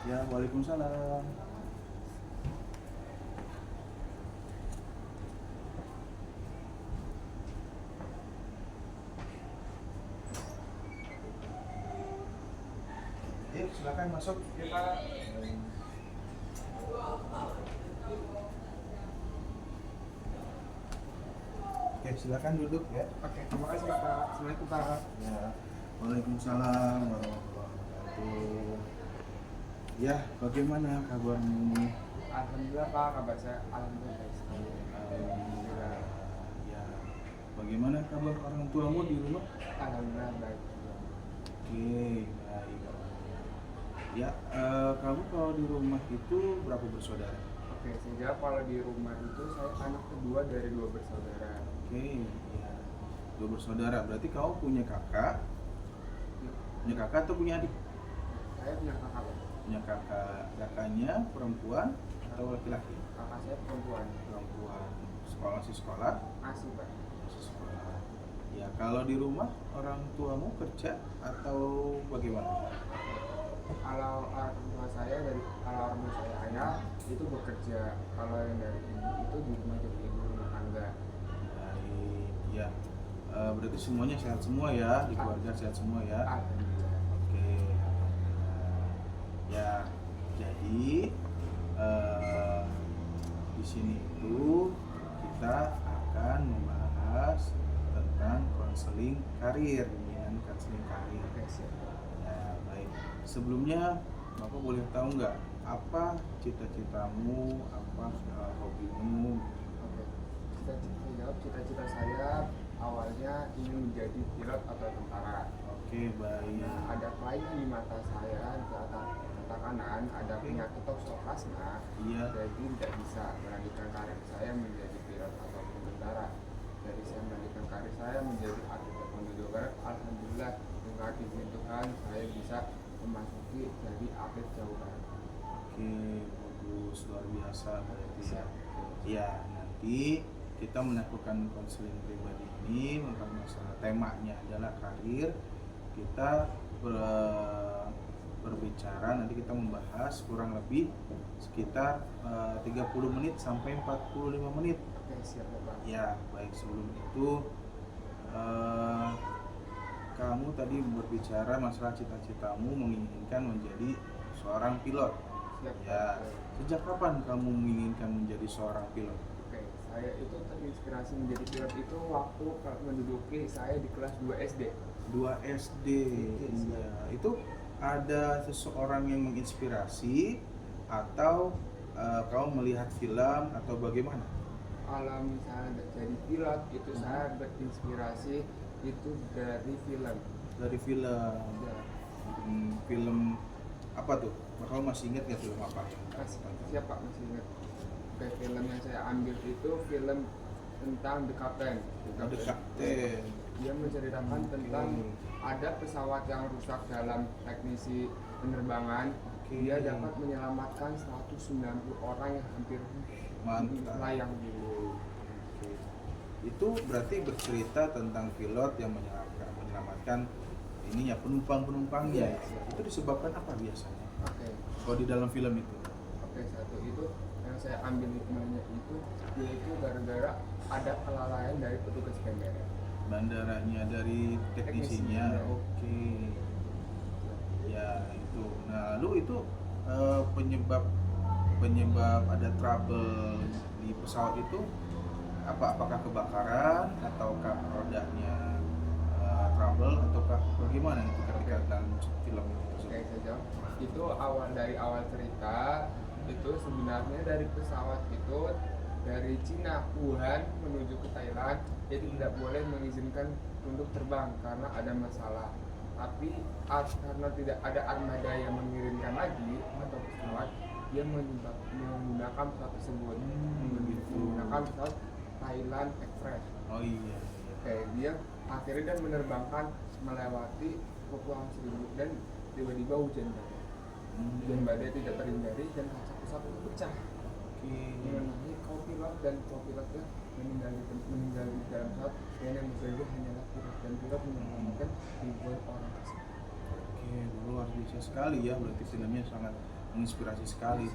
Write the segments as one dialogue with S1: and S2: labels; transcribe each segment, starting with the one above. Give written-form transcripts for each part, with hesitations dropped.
S1: Ya, waalaikumsalam. Silakan masuk.
S2: Kita
S1: Oke, silakan duduk ya.
S2: Oke, terima kasih Pak. Assalamualaikum Pak.
S1: Ya, waalaikumsalam warahmatullahi wabarakatuh. Ya, bagaimana kabarmu?
S2: Alhamdulillah Pak, kabar saya alhamdulillah baik sekali.
S1: Alhamdulillah. Ya, bagaimana kabar orang tuamu di rumah?
S2: Alhamdulillah baik.
S1: Oke, baik. Ya, kamu kalau di rumah itu berapa bersaudara?
S2: Oke, sejak kalau di rumah itu saya anak kedua dari dua bersaudara.
S1: Oke, ya. Dua bersaudara, berarti kamu punya kakak? Punya kakak atau punya adik?
S2: Saya punya kakak Pak.
S1: Punya kakak, kakaknya perempuan atau laki-laki?
S2: Kakak saya perempuan.
S1: Perempuan. Sekolah sih sekolah?
S2: Asli Pak.
S1: Masih sekolah. Ya, kalau di rumah orang tuamu kerja atau bagaimana?
S2: Kalau orang tua saya ayah itu bekerja. Kalau yang dari ibu itu di rumah jadi ibu rumah tangga.
S1: Baik, ya. Berarti semuanya sehat semua ya, di keluarga sehat semua ya.
S2: Alhamdulillah.
S1: Oke. Ya, jadi di sini itu kita akan membahas tentang konseling karir, bimbingan konseling karir.
S2: Oke, siap.
S1: Ya, baik. Sebelumnya, Bapak boleh tahu nggak apa cita-citamu, apa hobimu?
S2: Oke. Cita-cita saya awalnya ingin menjadi pilot atau tentara.
S1: Oke, baik.
S2: Nah, ada kelainan di mata saya di mata kanan, ada penyakit toksoplasma.
S1: Iya.
S2: Jadi tidak bisa melanjutkan karir saya menjadi pilot ataupun tentara. Jadi saya melanjutkan karir saya menjadi atlet taekwondo Jawa Barat. Alhamdulillah dengan izin Tuhan saya bisa memasuki jadi atlet Jawa Barat.
S1: Oke, bagus, luar biasa berarti ya.
S2: Siap.
S1: Ya, nanti kita melakukan konseling pribadi ini tentang masalah temanya adalah karir. Kita berbicara, nanti kita membahas kurang lebih sekitar 30 menit sampai 45 menit.
S2: Oke, siap Bapak.
S1: Ya, baik. Sebelum itu kamu tadi berbicara masalah cita-citamu menginginkan menjadi seorang pilot.
S2: Siap.
S1: Ya, sejak kapan kamu menginginkan menjadi seorang pilot?
S2: Oke, saya itu terinspirasi menjadi pilot itu waktu menduduki saya di kelas 2 SD.
S1: 2 SD.
S2: Yes.
S1: Iya. Itu ada seseorang yang menginspirasi atau kamu melihat film atau bagaimana?
S2: Kalau misalnya jadi pilot itu saya berinspirasi itu dari film.
S1: Dari film.
S2: Ya,
S1: Film apa tuh? Kamu masih ingat nggak film apa yang
S2: siapa masih ingat? Oke, film yang saya ambil itu film tentang The Captain.
S1: The Captain.
S2: Dia menceritakan
S1: Oke.
S2: tentang ada pesawat yang rusak dalam teknisi penerbangan.
S1: Oke.
S2: Dia dapat menyelamatkan 190 orang yang hampir
S1: Mantap.
S2: layang dulu.
S1: Oke. Itu berarti bercerita tentang pilot yang menyelamatkan ininya penumpangnya.
S2: Iya.
S1: Itu disebabkan apa biasanya?
S2: Oke.
S1: Kalau di dalam film itu?
S2: Oke, satu itu yang saya ambil hikmahnya itu yaitu gara-gara ada kelalaian dari petugas bandara.
S1: Bandaranya dari teknisinya.
S2: Teknisinya.
S1: Oke. Ya, itu. Nah, lalu itu penyebab ada trouble di pesawat itu apakah kebakaran ataukah rodanya trouble ataukah bagaimana itu ketika dalam film
S2: Oke,
S1: tersebut?
S2: saya jawab. Itu dari awal cerita itu sebenarnya dari pesawat itu dari Cina Wuhan menuju ke Thailand jadi tidak boleh mengizinkan untuk terbang karena ada masalah. Tapi karena tidak ada armada yang mengirimkan lagi atau pesawat, dia menggunakan pesawat tersebut, menggunakan pesawat Thailand Express.
S1: Oh iya.
S2: Oke, dia akhirnya dan menerbangkan melewati Kepulauan Seribu dan tiba-tiba hujan badai. Hujan badai tidak terhindari dan kaca pesawat itu pecah.
S1: Oke.
S2: Mengenai co-pilot dan co-pilotnya meninggal di dalam pesawat dan yang berbeda hanyalah pilot dan pilot menyelamatkan ribuan orang tersebut.
S1: Oke, luar biasa sekali ya, berarti filmnya sangat menginspirasi sekali.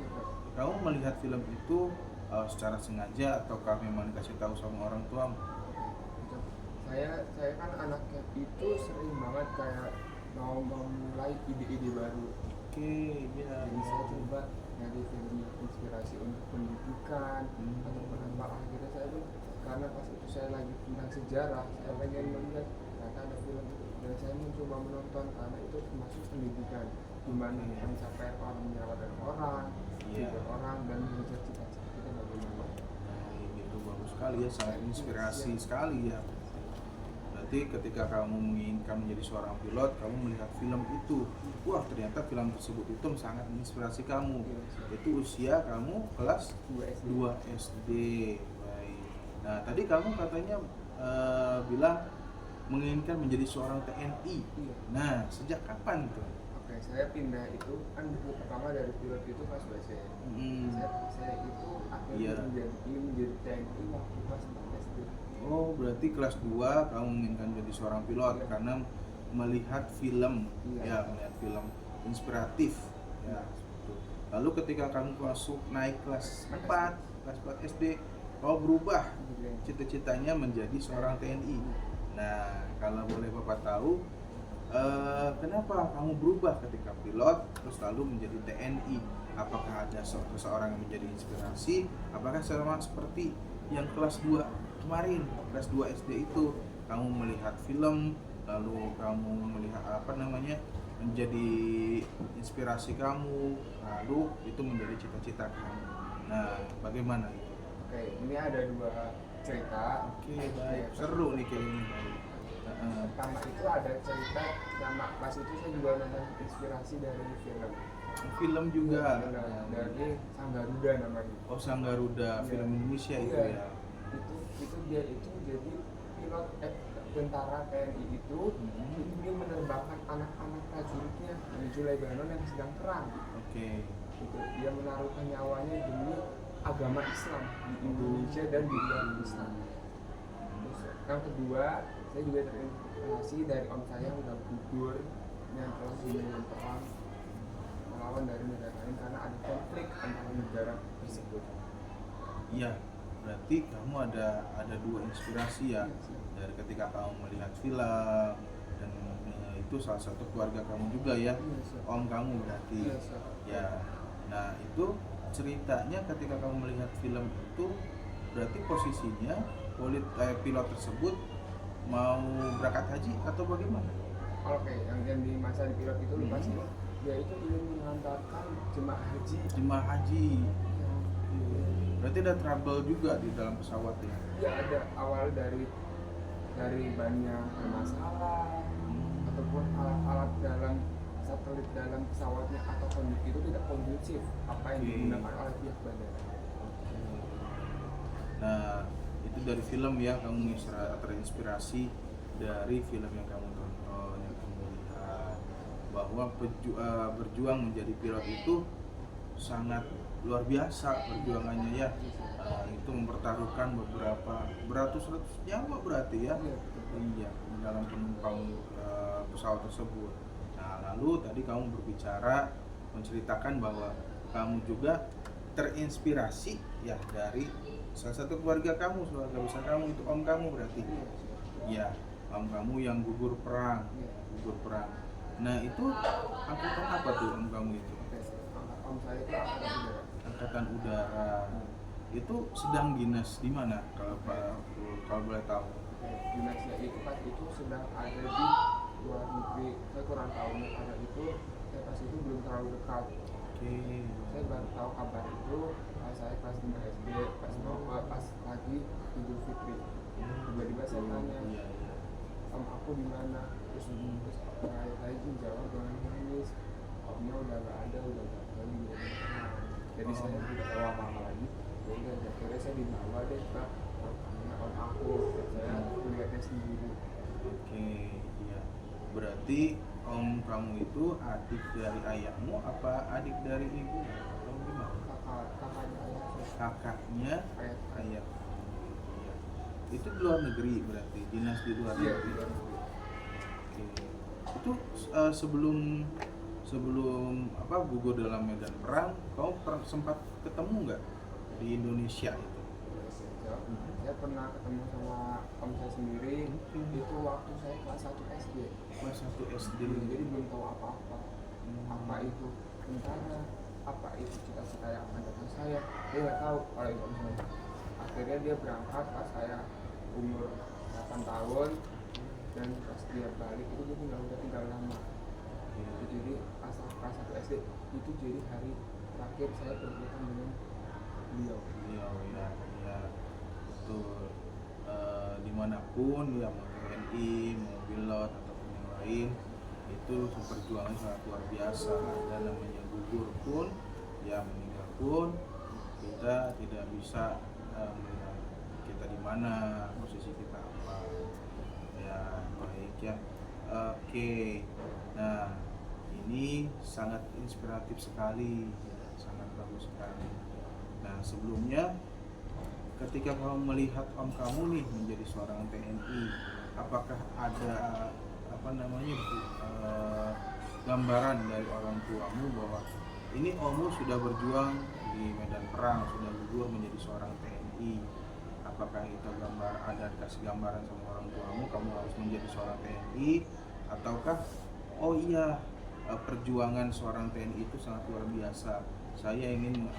S1: Kamu melihat film itu secara sengaja ataukah memang dikasih tahu sama orang tua?
S2: Gitu. Saya kan anaknya itu sering banget kayak mau memulai ide-ide baru.
S1: Oke, ya.
S2: Jadi saya coba nyari film inspirasi untuk pendidikan ataupun apa. Akhirnya saya pun karena pas itu saya lagi tentang sejarah, saya pengen melihat ternyata ada film itu dan saya mencoba menonton karena itu termasuk pendidikan gimana kita mencapai orang menyelamatkan orang, menjaga orang dan mengejar cita-cita kita bagaimana.
S1: Itu bagus sekali ya, sangat inspirasi sekali ya. Berarti ketika kamu menginginkan menjadi seorang pilot, kamu melihat film itu, wah ternyata film tersebut itu sangat menginspirasi kamu. Itu usia kamu kelas 2 SD. Baik. Nah tadi kamu katanya bilang menginginkan menjadi seorang TNI. Nah sejak kapan tuh?
S2: Oke, saya pindah itu kan buku pertama dari pilot itu pas BC. Saya itu akhirnya menjadi TNI waktu kelas 4 SD.
S1: Oh, berarti kelas 2 kamu menginginkan jadi seorang pilot karena melihat film, melihat film inspiratif. Ya, seperti itu. Lalu ketika kamu masuk naik kelas 4 SD, kamu berubah cita-citanya menjadi seorang TNI. Nah, kalau boleh Bapak tahu, kenapa kamu berubah ketika pilot terus lalu menjadi TNI? Apakah ada seseorang yang menjadi inspirasi? Apakah sama seperti yang kelas 2 kemarin, kelas 2 SD itu kamu melihat film lalu kamu melihat menjadi inspirasi kamu, lalu itu menjadi cita-cita kamu. Nah, bagaimana itu?
S2: Oke, ini ada 2 cerita.
S1: Oke, baik. Seru nih kayaknya.
S2: Pertama itu ada cerita sama pas itu saya juga nonton inspirasi dari film
S1: juga
S2: dari Sang Garuda namanya.
S1: Oh, Sang Garuda, film Indonesia itu ya.
S2: Itu dia itu jadi pilot tentara TNI itu dia menerbangkan anak-anak prajuritnya menuju Lebanon yang sedang perang.
S1: Oke.
S2: Itu dia menaruhkan nyawanya demi agama Islam di Indonesia dan di luar Islam. Terus yang kedua, saya juga terinspirasi dari om saya yang udah gugur yang telah menjalani perang melawan dari negara lain karena ada konflik antara negara tersebut.
S1: Iya, berarti kamu ada 2 inspirasi ya, dari ketika kamu melihat film dan itu salah satu keluarga kamu juga ya, om kamu berarti. Ya, nah itu ceritanya ketika kamu melihat film itu berarti posisinya pilot tersebut mau berangkat haji atau bagaimana?
S2: Oke, yang di masa di pilot itu lupa sih, dia itu ingin mengantarkan jemaah haji.
S1: Berarti ada trouble juga di dalam pesawat ya?
S2: Iya, ada awal dari banyak bermasalah ataupun alat-alat dalam satelit dalam pesawatnya atau kondisi itu tidak kondusif apa yang digunakan oleh pihak bandara.
S1: Nah, itu dari film ya, kamu terinspirasi dari film yang kamu tonton, yang kamu lihat bahwa berjuang menjadi pilot itu sangat luar biasa perjuangannya ya. Itu mempertaruhkan beratus-ratus nyawa berarti ya. Iya, dalam penumpang pesawat tersebut. Nah, lalu tadi kamu berbicara menceritakan bahwa kamu juga terinspirasi ya dari salah satu keluarga besar kamu, itu om kamu berarti. Ya, om kamu yang gugur perang. Nah, itu angkatan apa tuh om kamu itu?
S2: Om saya itu
S1: angkatan udara. Itu sedang dinas di mana kalau boleh tahu?
S2: Dinasnya itu pas itu sedang ada di luar negeri. Saya kurang tahu karena itu saya pas itu belum terlalu dekat. Saya baru tahu kabar itu pas saya kelas 5 SD, pas lagi Idul Fitri. Tiba-tiba saya tanya, om aku di mana? Terus saya itu jawab dengan nangis, omnya udah nggak ada, udah nggak lagi di rumah. Jadi saya tidak tahu apa-apa lagi. Jadi akhirnya saya dibawa deh ke rumahnya om aku, dan saya melihatnya sendiri.
S1: Oke, iya. Berarti om kamu itu adik dari ayahmu apa adik dari ibu? Atau gimana? Kakaknya ayah. Iya. Itu di luar negeri berarti, dinas di luar negeri. Oke. Itu sebelum sebelum gugur dalam medan perang, kamu sempat ketemu nggak di Indonesia itu?
S2: Saya pernah ketemu sama om saya sendiri itu waktu saya kelas 1 SD.
S1: Kelas 1 SD.
S2: Jadi belum tahu apa-apa. Apa itu tentara, apa itu cita-cita yang akan datang saya. Dia nggak tahu kalau itu om saya. Akhirnya dia berangkat pas saya umur 8 tahun dan pas dia balik itu dia tinggal lama. Jadi pas kelas 1 SD itu jadi hari terakhir saya berhubungan dengan beliau.
S1: Ya, betul. Dimanapun ya, mau TNI, mau pilot ataupun yang lain, itu perjuangan sangat luar biasa. Dan namanya gugur pun, ya meninggal pun, kita tidak bisa melihat kita di mana, posisi kita apa. Ya baik ya. Oke. Nah, ini sangat inspiratif sekali, ya, sangat bagus sekali. Nah, sebelumnya ketika kamu melihat om kamu nih menjadi seorang TNI, apakah ada gambaran dari orang tuamu bahwa ini ommu sudah berjuang di medan perang, sudah gugur menjadi seorang TNI? Apakah itu ada dikasih gambaran sama orang tuamu kamu harus menjadi seorang TNI, ataukah oh iya, perjuangan seorang TNI itu sangat luar biasa, saya ingin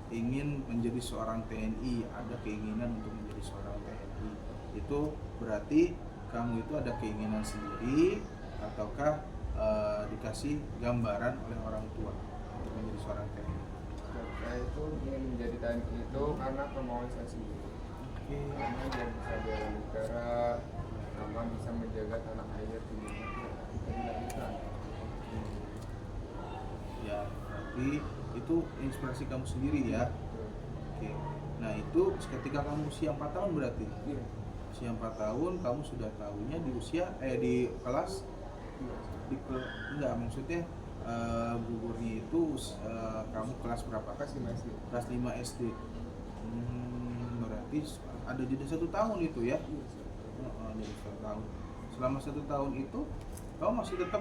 S1: ingin menjadi seorang TNI, ada keinginan untuk menjadi seorang TNI? Itu berarti kamu itu ada keinginan sendiri ataukah dikasih gambaran oleh orang tua untuk menjadi seorang TNI?
S2: Saya itu ingin menjadi TNI itu karena kemauan saya sendiri. Karena dia bisa bela negara, sama bisa menjaga tanah air di mana kita dilahirkan.
S1: Ya, berarti itu inspirasi kamu sendiri ya. Oke. Nah, itu ketika kamu usia 4 tahun berarti?
S2: Iya.
S1: Usia 4 tahun kamu sudah tahunya di usia di kelas enggak, maksudnya gugurnya itu kamu kelas berapa?
S2: Kelas 5 SD.
S1: Kelas 5 SD. Berarti ada jeda 1 tahun itu ya? Jadi 1 tahun. Selama 1 tahun itu kamu masih tetap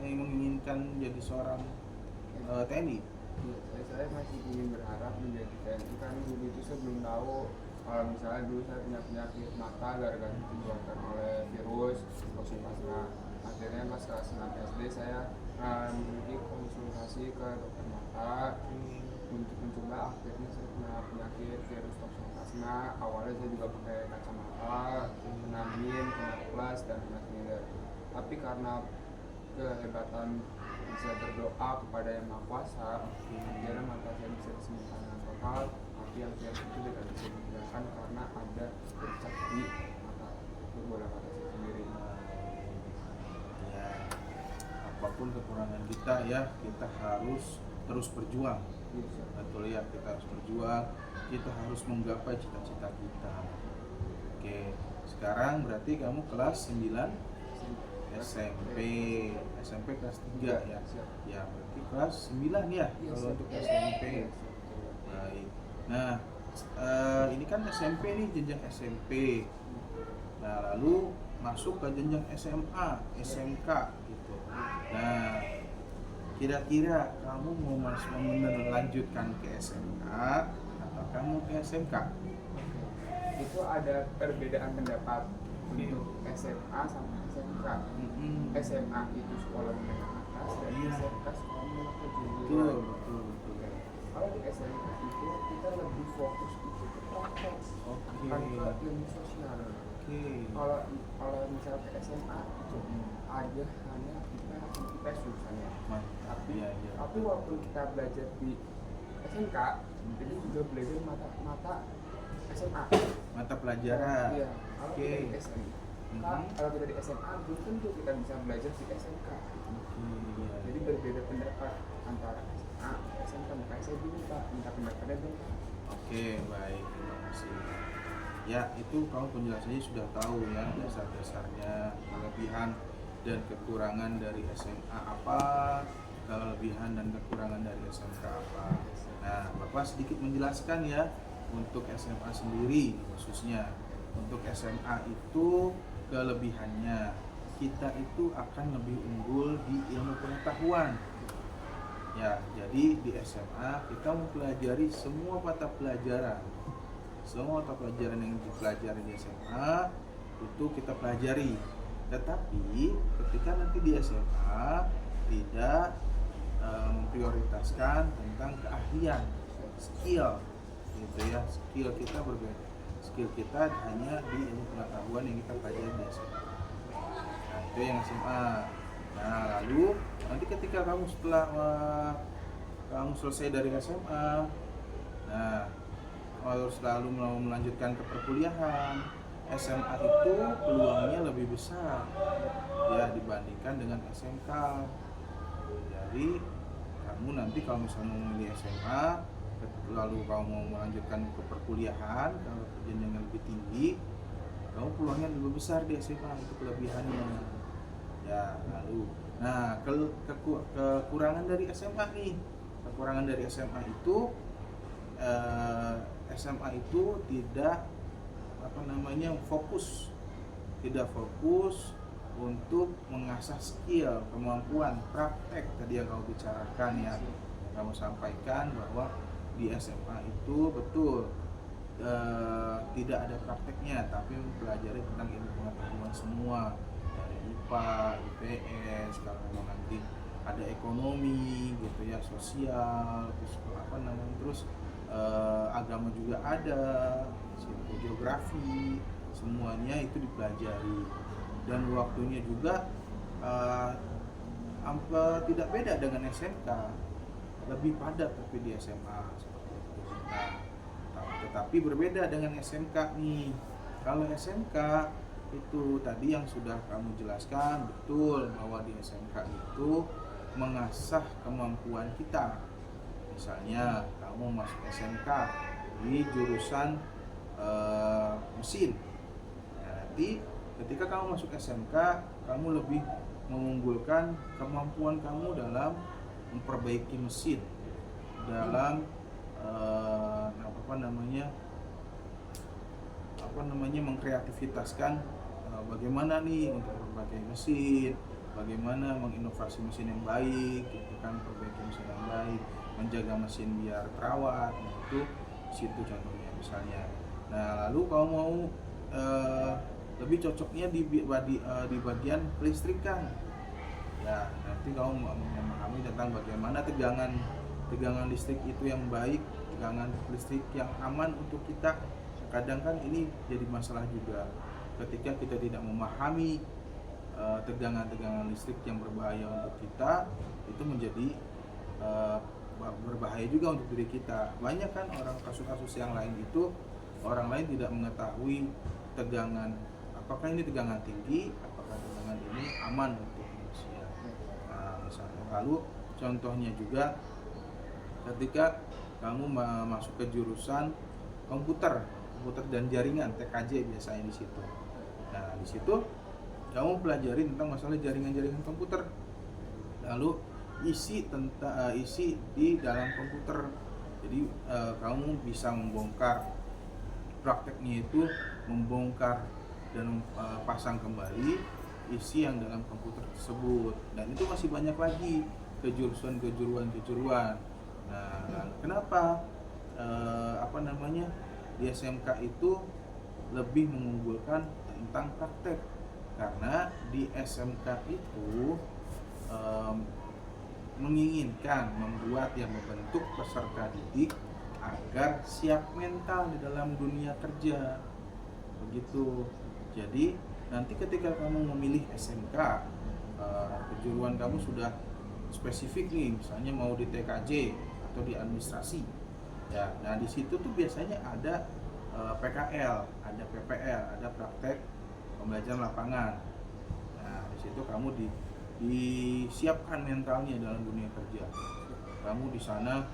S1: menginginkan jadi seorang TNI?
S2: Saya masih ingin berharap menjadi TNI kan dulu itu saya belum tahu kalau misalnya dulu saya punya penyakit mata gara-gara disebabkan oleh virus pasca. Akhirnya pas kelas 6 SD saya memiliki konsultasi ke dokter mata untuk mencoba. Akhirnya saya punya penyakit virus toxoplasma. Awalnya saya juga pakai kacamata, kena min, kena plus dan kena silinder. Tapi karena kehebatan bisa berdoa kepada Yang Maha Kuasa, akhirnya mata saya bisa disembuhkan dengan total. Tapi yang virus itu tidak bisa dihindarkan karena ada bercak di mata. Itu bola mata saya sendiri.
S1: Ya, apapun kekurangan kita ya, kita harus terus berjuang. Betul ya, kita harus berjuang, kita harus menggapai cita-cita kita. Oke, sekarang berarti kamu kelas 9 SMP kelas 3 ya? Ya, berarti kelas 9 ya kalau untuk SMP. Baik. Nah, ini kan SMP nih, jenjang SMP. Nah, lalu masuk ke jenjang SMA, SMK gitu. Nah, kira-kira kamu mau melanjutkan ke SMK atau kamu ke SMK?
S2: Itu ada perbedaan pendapat untuk SMA sama SMK. SMA itu sekolah menengah atas dan SMK sekolah menengah kejuruan.
S1: Betul.
S2: Kalau di SMK itu kita lebih fokus itu ke praktek, bukan ke ilmu sosial. Kalau misal ke SMA itu ada hanya IPS jurusannya. Tapi walaupun kita belajar di SMK, itu juga belajar mata SMA.
S1: Mata pelajaran.
S2: Iya. Kalau kita di SMK, kalau kita di SMA belum tentu kita bisa belajar di SMK. Jadi berbeda pendapat antara SMA, SMK. Makanya saya dulu Pak minta pendapatnya dong.
S1: Oke, baik, terima kasih. Ya, itu kamu penjelasannya sudah tahu ya, dasar-dasarnya, kelebihan dan kekurangan dari SMA apa, kelebihan dan kekurangan dari SMK apa. Nah, Bapak sedikit menjelaskan ya untuk SMA sendiri, khususnya untuk SMA itu kelebihannya kita itu akan lebih unggul di ilmu pengetahuan. Ya, jadi di SMA kita mempelajari semua mata pelajaran. Semua mata pelajaran yang dipelajari di SMA itu kita pelajari. Tetapi ketika nanti di SMA tidak memprioritaskan tentang keahlian, skill, gitu ya. Skill kita berbeda. Skill kita hanya di ilmu pengetahuan yang kita pelajari di SMA. Nah, itu yang SMA. Nah, lalu nanti ketika kamu setelah kamu selesai dari SMA, nah harus selalu mau melanjutkan ke perkuliahan. SMA itu peluangnya lebih besar ya dibandingkan dengan SMK. Jadi kamu nanti kalau misalnya mau memilih SMA, lalu kamu mau melanjutkan ke perkuliahan, kalau jenjang yang lebih tinggi, kamu peluangnya lebih besar di SMA, itu kelebihannya. Ya, lalu, nah kekurangan dari SMA nih, kekurangan dari SMA itu SMA itu tidak tidak fokus untuk mengasah skill, kemampuan, praktek tadi yang kamu bicarakan ya, yang kamu sampaikan bahwa di SMA itu betul tidak ada prakteknya, tapi mempelajari tentang ilmu pengetahuan semua dari IPA, IPS, kalau memang nanti ada ekonomi gitu ya, sosial, terus agama juga ada, geografi, semuanya itu dipelajari dan waktunya juga tidak beda dengan SMK, lebih padat tapi di SMA seperti itu. Nah, tetapi berbeda dengan SMK nih. Kalau SMK itu tadi yang sudah kamu jelaskan betul bahwa di SMK itu mengasah kemampuan kita. Misalnya kamu masuk SMK di jurusan mesin. Nah, nanti ketika kamu masuk SMK, kamu lebih mengunggulkan kemampuan kamu dalam memperbaiki mesin, dalam mengkreativitaskan bagaimana nih untuk memperbaiki mesin, bagaimana menginovasi mesin yang baik, gitu kan, perbaiki mesin yang baik, menjaga mesin biar terawat. Nah, itu situ contohnya misalnya. Nah, lalu kalau mau lebih cocoknya di bagian kelistrikan. Ya, nanti kamu memahami tentang bagaimana tegangan listrik itu yang baik, tegangan listrik yang aman untuk kita. Kadang kan ini jadi masalah juga ketika kita tidak memahami tegangan listrik yang berbahaya untuk kita, itu menjadi berbahaya juga untuk diri kita. Banyak kan orang kasus-kasus yang lain itu orang lain tidak mengetahui tegangan, apakah ini tegangan tinggi, apakah tegangan ini aman untuk manusia. Nah, misalnya, lalu contohnya juga ketika kamu masuk ke jurusan komputer dan jaringan, TKJ biasanya di situ. Nah, di situ kamu pelajari tentang masalah jaringan komputer. Lalu isi di dalam komputer. Jadi kamu bisa membongkar, prakteknya itu membongkar dan pasang kembali isi yang dalam komputer tersebut. Dan itu masih banyak lagi kejuruan. Nah, kenapa di SMK itu lebih mengunggulkan tentang praktek? Karena di SMK itu menginginkan membentuk peserta didik agar siap mental di dalam dunia kerja, begitu. Jadi nanti ketika kamu memilih SMK, kejuruan kamu sudah spesifik nih, misalnya mau di TKJ atau di administrasi. Ya, nah di situ tuh biasanya ada PKL, ada PPL, ada praktek pembelajaran lapangan. Nah, di situ kamu disiapkan mentalnya dalam dunia kerja. Kamu di sana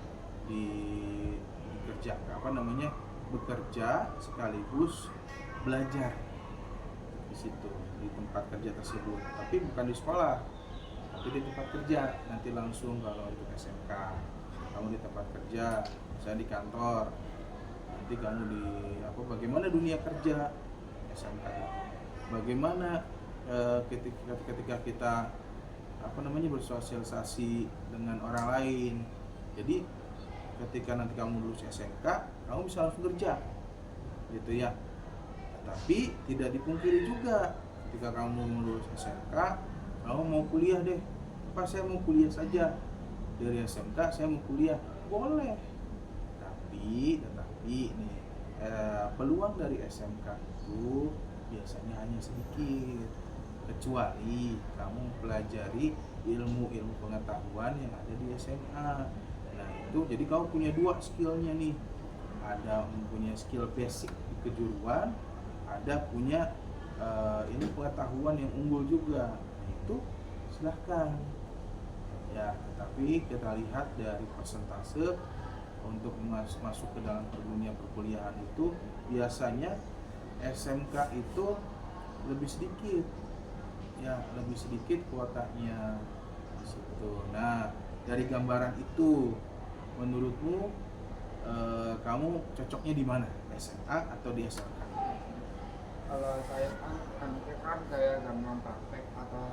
S1: bekerja sekaligus belajar di situ, di tempat kerja tersebut. Tapi bukan di sekolah, tapi di tempat kerja. Nanti langsung kalau itu SMK, kamu di tempat kerja, saya di kantor. Nanti kamu bagaimana dunia kerja SMK itu, bagaimana ketika kita bersosialisasi dengan orang lain. Jadi ketika nanti kamu lulus SMK, kamu bisa langsung kerja, gitu ya. Tapi tidak dipungkiri juga, ketika kamu lulus SMK, kamu mau kuliah deh, Pak saya mau kuliah saja, dari SMK saya mau kuliah, boleh. Tetapi nih, peluang dari SMK itu biasanya hanya sedikit, kecuali kamu pelajari ilmu-ilmu pengetahuan yang ada di SMA. Nah itu, jadi kamu punya dua skillnya nih, ada punya skill basic di kejuruan, ada punya ini pengetahuan yang unggul juga. Nah, itu silahkan ya. Tapi kita lihat dari persentase untuk masuk ke dalam dunia perkuliahan itu biasanya SMK itu lebih sedikit ya, lebih sedikit kuotanya di situ. Nah dari gambaran itu, menurutmu kamu cocoknya di mana, SMA atau di SMK?
S2: Kalau saya anaknya saya gampang praktek atau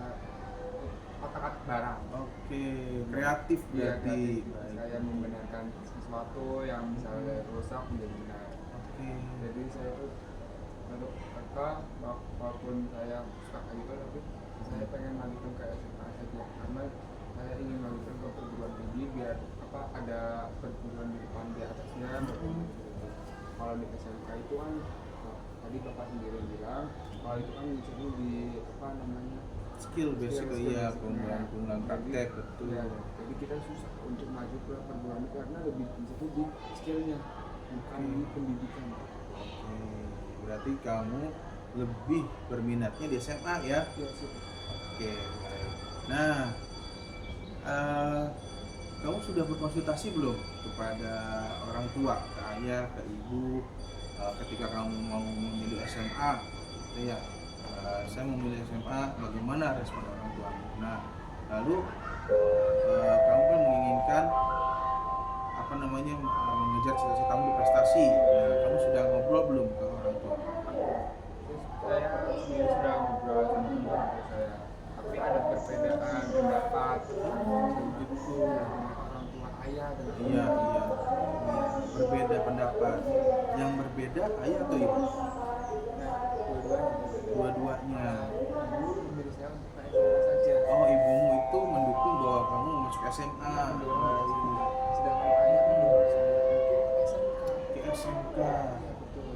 S2: otak-atik barang.
S1: Oke, kreatif
S2: Iya,
S1: berarti.
S2: kreatif. Saya membenarkan sesuatu yang misalnya rusak menjadi benar.
S1: Oke.
S2: Jadi saya tuh untuk walaupun saya suka kayak gitu, tapi saya pengen lanjutin ke SMA saja, karena saya ingin lanjutin ke perguruan tinggi biar ada perguruan di depan di atasnya. Kalau di SMK itu kan tadi bapak sendiri bilang kalau itu kan misalnya di
S1: skill basic ya, pengumpulan praktek, betul.
S2: Ya, jadi kita susah untuk maju ke perguruan tinggi karena lebih itu di skillnya, bukan di pendidikan.
S1: Oke, berarti kamu lebih berminatnya di SMA ya?
S2: Ya sih.
S1: Oke, baik. Nah, kamu sudah berkonsultasi belum kepada orang tua, ke ayah, ke ibu, ketika kamu mau memilih SMA, gitu ya? Saya memilih SMA, bagaimana respon orang tua? Nah, lalu kamu kan menginginkan mengejar cita-citamu di prestasi. Nah, kamu sudah ngobrol belum ke orang tua?
S2: Saya sendiri sudah ngobrol sama orang tua saya, tapi ada perbedaan pendapat begitu orang tua ayah dan
S1: Iya, berbeda pendapat. Yang berbeda ayah atau ibu? Dua-duanya.
S2: Ibu memilih saya untuk ke SMA saja.
S1: Oh, ibumu itu mendukung bahwa kamu masuk SMA.
S2: Sedangkan ayah mendorong saya untuk
S1: Ke SMK.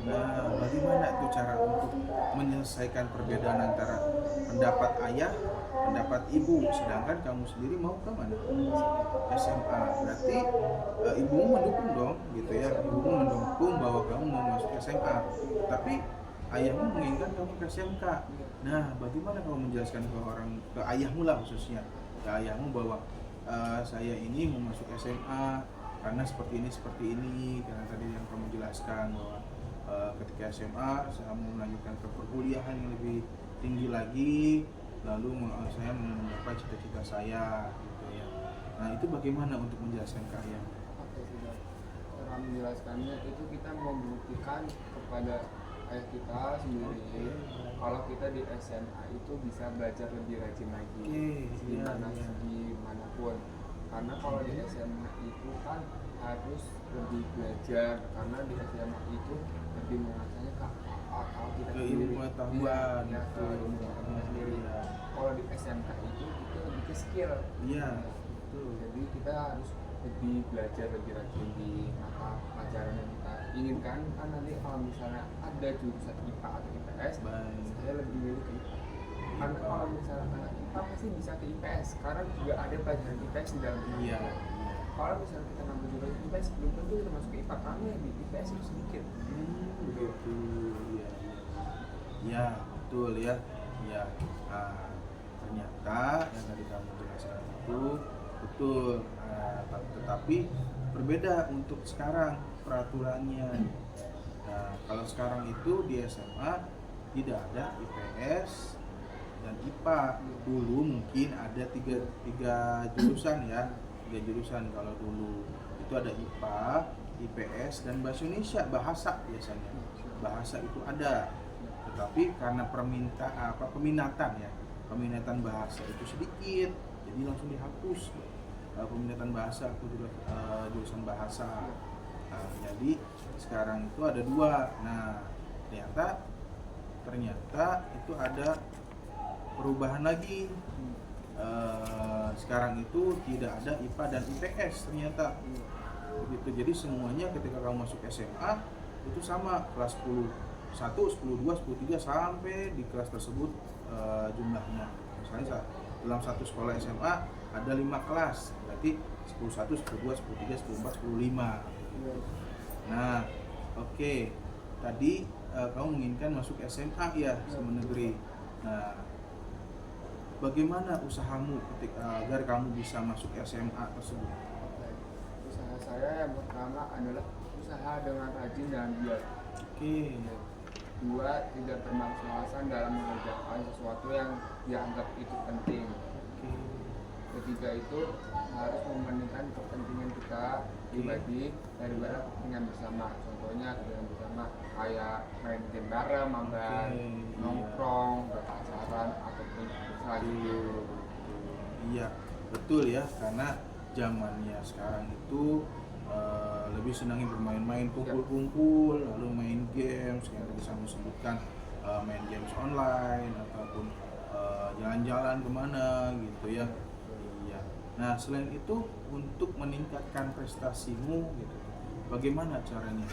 S1: Nah, bagaimana tuh cara untuk menyelesaikan perbedaan antara pendapat ayah, pendapat ibu, sedangkan kamu sendiri mau ke mana? SMA. Berarti ibumu mendukung dong, gitu ya. Ibumu mendukung bahwa kamu mau masuk SMA. Tapi ayahmu menginginkan kamu ke SMK. Nah, bagaimana kamu menjelaskan ke ayahmu lah khususnya, ke ayahmu bahwa saya ini mau masuk SMA karena seperti ini, karena tadi yang kamu jelaskan bahwa ketika SMA saya mau melanjutkan ke perkuliahan yang lebih tinggi lagi, lalu saya mau mencapai cita-cita saya, gitu ya. Nah, itu bagaimana untuk menjelaskan ke ayah?
S2: Oke, sudah. Cara menjelaskannya itu kita membuktikan kepada ayah kita sendiri kalau kita di SMA itu bisa belajar lebih rajin lagi di manapun. Karena kalau di SMA itu kan harus lebih belajar, karena di SMA itu lebih mengasahnya ke akal kita sendiri,
S1: ilmu pengetahuan,
S2: ya, ke ilmu pengetahuan sendiri. Kalau di SMK itu lebih ke skill.
S1: Iya,
S2: betul. Jadi kita harus lebih belajar lebih rajin di mata pelajaran yang kita inginkan. Kan nanti kalau misalnya ada jurusan IPA atau IPS, saya lebih milih ke IPA. Karena kalau misalnya anak IPA pasti bisa ke IPS, karena juga ada pelajaran IPS di dalam IPA.
S1: Iya.
S2: Kalau misalnya kita ngambil jurusan IPS, belum tentu kita masuk ke IPA, karena di IPS itu sedikit.
S1: Begitu. Ya, betul ya. Ya. Ternyata yang tadi kamu jelaskan itu betul. Tetapi berbeda untuk sekarang peraturannya. Nah, kalau sekarang itu di SMA tidak ada IPS dan IPA. Dulu mungkin ada tiga jurusan ya, 3 jurusan. Kalau dulu itu ada IPA, IPS dan bahasa Indonesia, bahasa biasanya. Bahasa itu ada. tapi karena peminatan bahasa itu sedikit, jadi langsung dihapus peminatan bahasa aku jurusan bahasa. Nah, jadi sekarang itu ada 2. Nah, ternyata itu ada perubahan lagi. Sekarang itu tidak ada IPA dan IPS ternyata. Begitu. Jadi semuanya ketika kamu masuk SMA itu sama, kelas 10 1, 10 2, 10 3 sampai di kelas tersebut jumlahnya. Misalnya dalam satu sekolah SMA ada 5 kelas, berarti 10 1, 10 2, 10 3, 10 4, 10 5. Nah, oke. Tadi kamu menginginkan masuk SMA ya, sama negeri. Nah, bagaimana usahamu agar kamu bisa masuk SMA tersebut?
S2: Usaha saya yang pertama adalah usaha dengan rajin dan giat.
S1: Oke.
S2: 2, tidak bermalas-malasan dalam mengerjakan sesuatu yang dianggap itu penting.
S1: Oke.
S2: 3 itu harus membandingkan kepentingan kita pribadi daripada kepentingan bersama. Contohnya kepentingan bersama kayak main game bareng, mabar, nongkrong, berpacaran ataupun selanjutnya.
S1: Iya, betul ya, karena zamannya sekarang itu lebih senangnya bermain-main, kumpul-kumpul, lalu main games yang tadi saya sebutkan, main games online ataupun jalan-jalan kemana gitu ya. Iya. Nah, selain itu untuk meningkatkan prestasimu gitu, bagaimana caranya?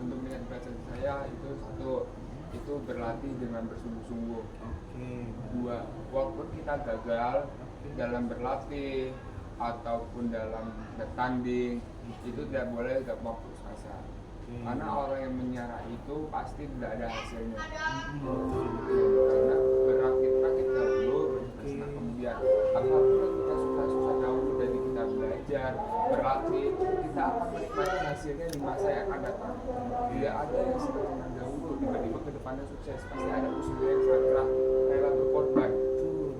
S2: Untuk meningkatkan prestasi saya itu 1, itu berlatih dengan bersungguh-sungguh.
S1: Oke.
S2: 2, walaupun kita gagal dalam berlatih ataupun dalam bertanding, itu tidak boleh gampang putus asa. Karena orang yang menyerah itu pasti tidak ada hasilnya. Karena berakit-rakit dahulu, bersenang kemudian. Apapun yang kita susah dahulu dari kita belajar, berlatih, kita akan menikmati hasilnya di masa yang akan datang. Tidak ada yang senang dahulu, tiba-tiba ke depannya sukses. Pasti ada usaha yang sangat rela berkorban.
S1: Betul.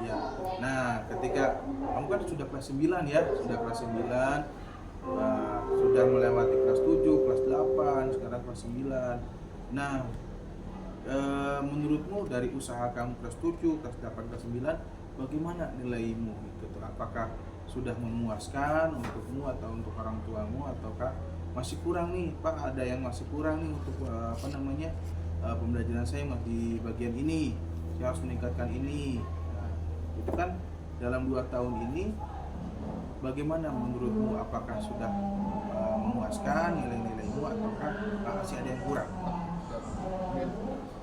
S1: Ya. Nah, ketika kamu kan sudah kelas 9 ya, sudah melewati kelas 7, kelas 8, sekarang kelas 9. Nah, menurutmu dari usaha kamu kelas 7, kelas 8, kelas 9, bagaimana nilaimu gitu? Apakah sudah memuaskan untukmu atau untuk orang tuamu, ataukah masih kurang nih, Pak? Ada yang masih kurang nih untuk pembelajaran saya di bagian ini. Saya harus meningkatkan ini. Nah, itu kan dalam 2 tahun ini bagaimana menurutmu, apakah sudah memuaskan nilai-nilaimu ataukah masih ada yang kurang?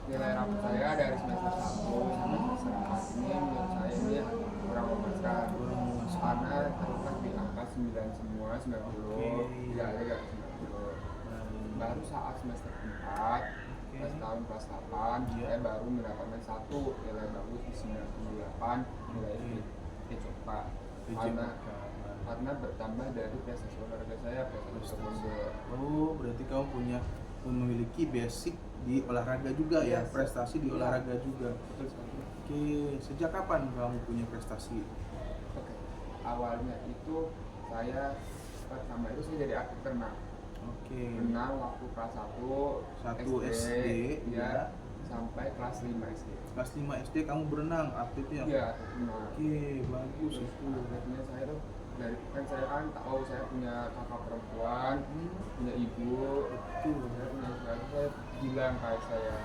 S2: Nilai rapor saya dari semester 1 sampai semester 4 ini menurut saya ini kurang memuaskan. Karena terletak di angka 9 semua, 90, tidak ada yang 90. Baru saat semester 4 pas tahun kelas 8 saya baru mendapatkan 1 nilai bagus di 98, nilai coba karena bertambah dari prestasi olahraga saya, prestasi taekwondo.
S1: Oh, berarti kamu memiliki basic di olahraga juga ya, prestasi di olahraga juga.
S2: Betul sekali.
S1: Oke, sejak kapan kamu punya prestasi?
S2: Oke, awalnya itu saya pertama itu saya jadi atlet renang.
S1: Oke.
S2: Renang waktu kelas 1
S1: SD
S2: ya, sampai kelas 5 SD.
S1: Kelas 5 SD kamu berenang aktifnya?
S2: Iya, atlet renang.
S1: Oke, bagus itu.
S2: Akhirnya saya tuh saya kan tahu saya punya kakak perempuan, punya ibu, saya punya saudara, saya bilang kayak saya,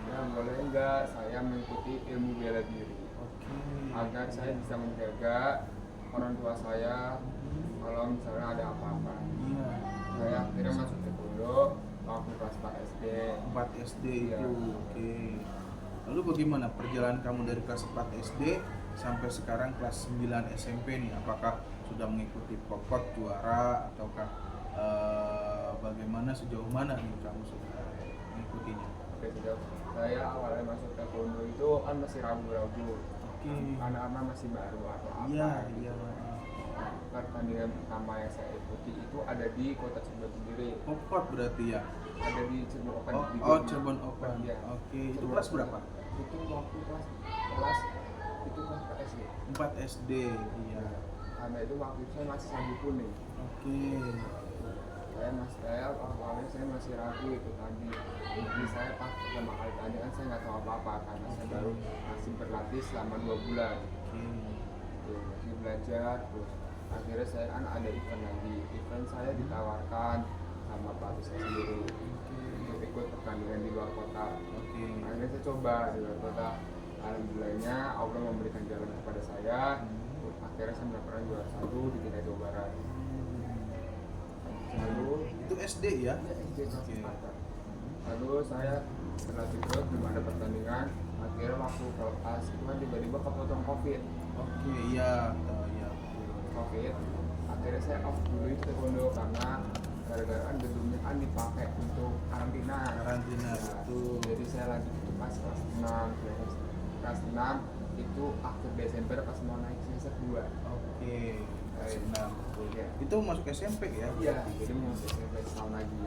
S2: ya boleh enggak saya mengikuti ilmu bela diri, agar saya bisa menjaga orang tua saya kalau misalnya ada apa-apa. Saya akhirnya masuk taekwondo waktu kelas 4 SD.
S1: 4 SD
S2: ya.
S1: Itu, oke. Lalu bagaimana perjalanan kamu dari kelas 4 SD sampai sekarang kelas 9 SMP nih? Apakah sudah mengikuti pokot juara ataukah bagaimana, sejauh mana nih kamu sudah mengikutinya?
S2: Oke, saya awalnya masuk taekwondo itu kan masih ragu-ragu. Anak-anak masih baru atau apa?
S1: Iya.
S2: Pertandingan pertama yang saya ikuti itu ada di kota Cirebon sendiri.
S1: Pokot berarti ya?
S2: Ada di Cirebon Open.
S1: Cirebon Open.
S2: Ya.
S1: Oke, itu kelas berapa?
S2: Itu waktu kelas 4 SD.
S1: 4 SD, iya.
S2: Karena itu waktu itu saya masih sambil kuning.
S1: Oke.
S2: awalnya saya masih ragu itu tadi. Jadi saya pas pertama kali tadi kan saya nggak tahu apa-apa karena saya baru masih berlatih selama 2 bulan. Tuh, masih belajar terus akhirnya saya kan ada event lagi, event saya ditawarkan sama pelatih saya sendiri untuk ikut pertandingan di luar kota. Akhirnya saya coba di luar kota, alhamdulillahnya Allah memberikan jalan kepada saya. Akhirnya saya mendapatkan juara 1 di tingkat Jawa Barat. Lalu
S1: Itu SD ya?
S2: SD kelas 4. Lalu saya berlatih terus, belum ada pertandingan. Akhirnya waktu kelas itu kan tiba-tiba kepotong COVID.
S1: Iya.
S2: COVID. Akhirnya saya off dulu itu taekwondo karena gara-gara kan gedungnya kan dipakai untuk karantina.
S1: Betul.
S2: Jadi saya lanjut itu pas kelas 6. Kelas 6 itu akhir Desember pas mau naik semester 2.
S1: Kelas 6.
S2: Iya.
S1: Itu masuk SMP ya?
S2: Iya, jadi mau SMP setahun lagi.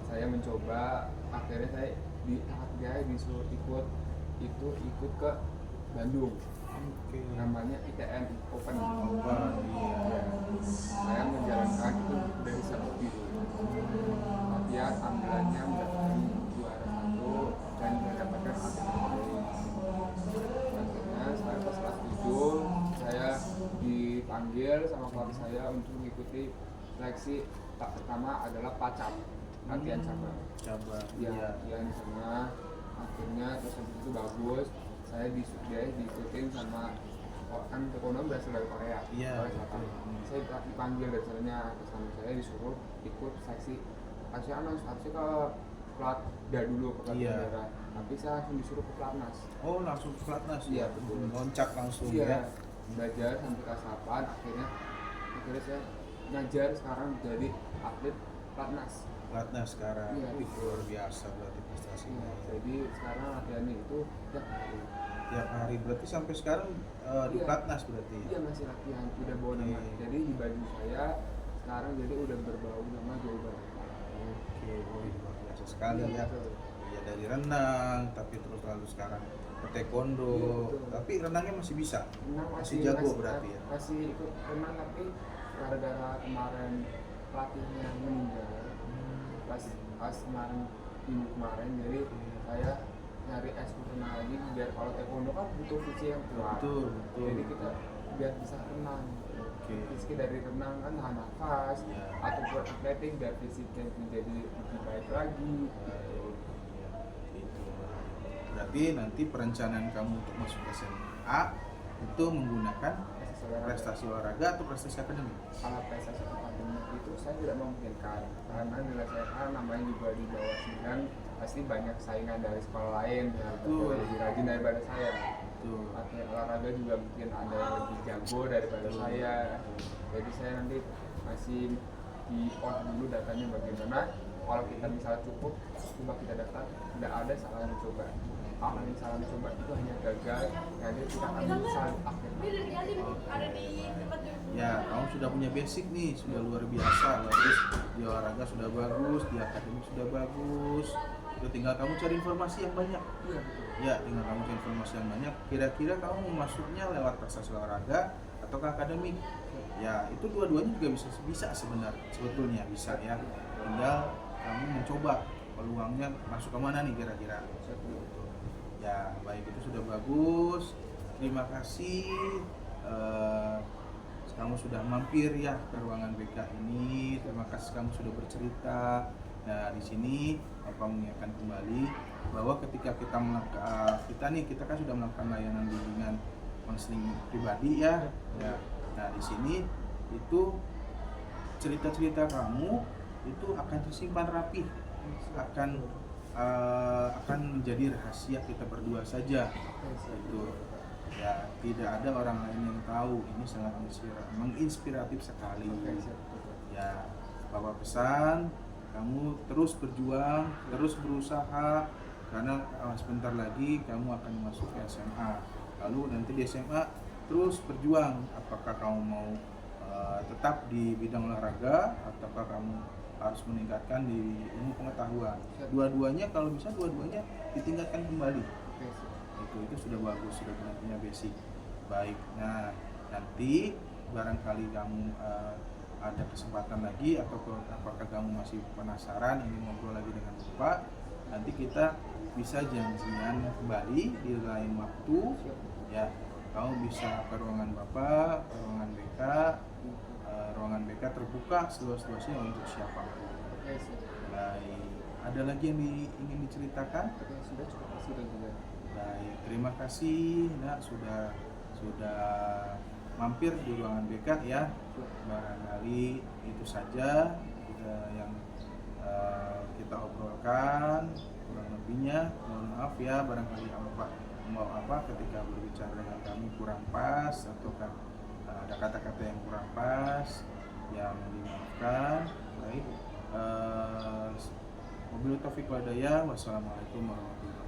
S2: Saya mencoba, akhirnya saya disuruh ikut ke Bandung. Namanya ITN Open.
S1: Iya.
S2: Saya menjalankan itu dari Sabtu latihan, ambilannya mendapatkan juara 1 dan mendapatkan atlet terbaik. Akhirnya saya pas kelas 7 saya dipanggil sama pelatih saya untuk mengikuti seleksi. Pertama adalah PACAP, latihan cabang.
S1: Iya.
S2: Di sana akhirnya terus habis itu bagus. Saya diikutin sama kan taekwondo berasal dari Korea.
S1: Iya.
S2: Korea Selatan. Saya dipanggil dari sananya ke sana, saya disuruh ikut seleksi. Harusnya ke plat dulu ke plat daerah, tapi saya langsung disuruh ke pelatnas.
S1: Oh, langsung ke pelatnas?
S2: Iya, betul.
S1: Loncat langsung
S2: Iya,
S1: ya?
S2: belajar sampai kelas 8, akhirnya saya ngajar sekarang jadi atlet pelatnas.
S1: Pelatnas sekarang?
S2: Iya.
S1: Luar biasa berarti prestasinya.
S2: Jadi sekarang latihannya itu
S1: Tiap hari berarti sampai sekarang di
S2: Iya.
S1: pelatnas berarti?
S2: Iya, masih latihan, udah bawa nama. Jadi di baju saya sekarang jadi udah berbau nama Jawa Barat.
S1: Luar biasa sekali ya.
S2: Betul.
S1: Ya dari renang, tapi terus lalu sekarang ke taekwondo.
S2: Iya, betul.
S1: Tapi renangnya masih bisa?
S2: Renang
S1: Masih jago berarti ya?
S2: Masih ikut renang, tapi gara-gara kemarin pelatihnya meninggal. Pas minggu kemarin, jadi saya nyari ekskul renang lagi biar kalau taekwondo kan butuh fisik yang kuat.
S1: Betul.
S2: Jadi kita biar bisa renang. Fisik dari renang kan tahan nafas,
S1: Iya.
S2: atau buat atletik biar fisiknya menjadi lebih baik lagi.
S1: Itu. Berarti nanti perencanaan kamu untuk masuk SMA itu menggunakan prestasi olahraga atau prestasi akademik?
S2: Kalau prestasi akademik itu saya tidak memungkinkan karena nilai saya kan namanya juga di bawah 9, pasti banyak saingan dari sekolah lain yang lebih rajin daripada saya. Latihan olahraga juga mungkin ada yang lebih jago daripada saya. Jadi saya nanti masih di on dulu datanya bagaimana. Kalau kita misalnya cukup, coba kita daftar, tidak ada salah mencoba. Kalau yang salah mencoba itu hanya gagal, jadi kita akan salah akhir.
S1: Ya, kamu sudah punya basic nih, sudah luar biasa. Bagus di olahraga sudah bagus, di akademik sudah bagus. Itu tinggal kamu cari informasi yang banyak.
S2: Iya, betul.
S1: Ya, tinggal kamu cari informasi yang banyak. Kira-kira kamu masuknya lewat prestasi olahraga atau ke akademik? Ya, itu dua-duanya juga bisa sebenarnya, sebetulnya bisa ya. Tinggal kamu mencoba peluangnya masuk ke mana nih kira-kira. Ya, baik, itu sudah bagus. Terima kasih. Kamu sudah mampir ya ke ruangan BK ini. Terima kasih kamu sudah bercerita. Nah, di sini Bapak mengingatkan kembali bahwa ketika kita kan sudah melakukan layanan bimbingan konseling pribadi ya. Nah, di sini itu cerita-cerita kamu itu akan tersimpan rapi, akan menjadi rahasia kita berdua saja. Itu ya, tidak ada orang lain yang tahu. Ini sangat menginspiratif sekali. Ya, Bapak pesan kamu terus berjuang, terus berusaha, karena sebentar lagi kamu akan masuk ke SMA. Lalu nanti di SMA terus berjuang, apakah kamu mau tetap di bidang olahraga ataukah kamu harus meningkatkan di ilmu pengetahuan. Dua-duanya, kalau bisa dua-duanya ditingkatkan kembali. Itu sudah bagus, sudah punya basic. Baik. Nah, nanti barangkali kamu ada kesempatan lagi atau apakah kamu masih penasaran ingin ngobrol lagi dengan Bapak, nanti kita bisa janjian kembali di lain waktu ya. Kamu bisa ke ruangan Bapak, ke ruangan BK. Ruangan BK terbuka seluas-luasnya untuk siapapun.
S2: Oke, siap.
S1: Baik, ada lagi yang ingin diceritakan?
S2: Oke, sudah juga.
S1: Baik, terima kasih nak sudah mampir di ruangan BK ya. Barangkali itu saja yang kita obrolkan, kurang lebihnya mohon maaf ya, barangkali ketika berbicara dengan kami kurang pas atau ada kata-kata yang kurang pas, yang dimaafkan. Baik, wabillahi taufiq wal hidayah. Wassalamualaikum warahmatullahi wabarakatuh.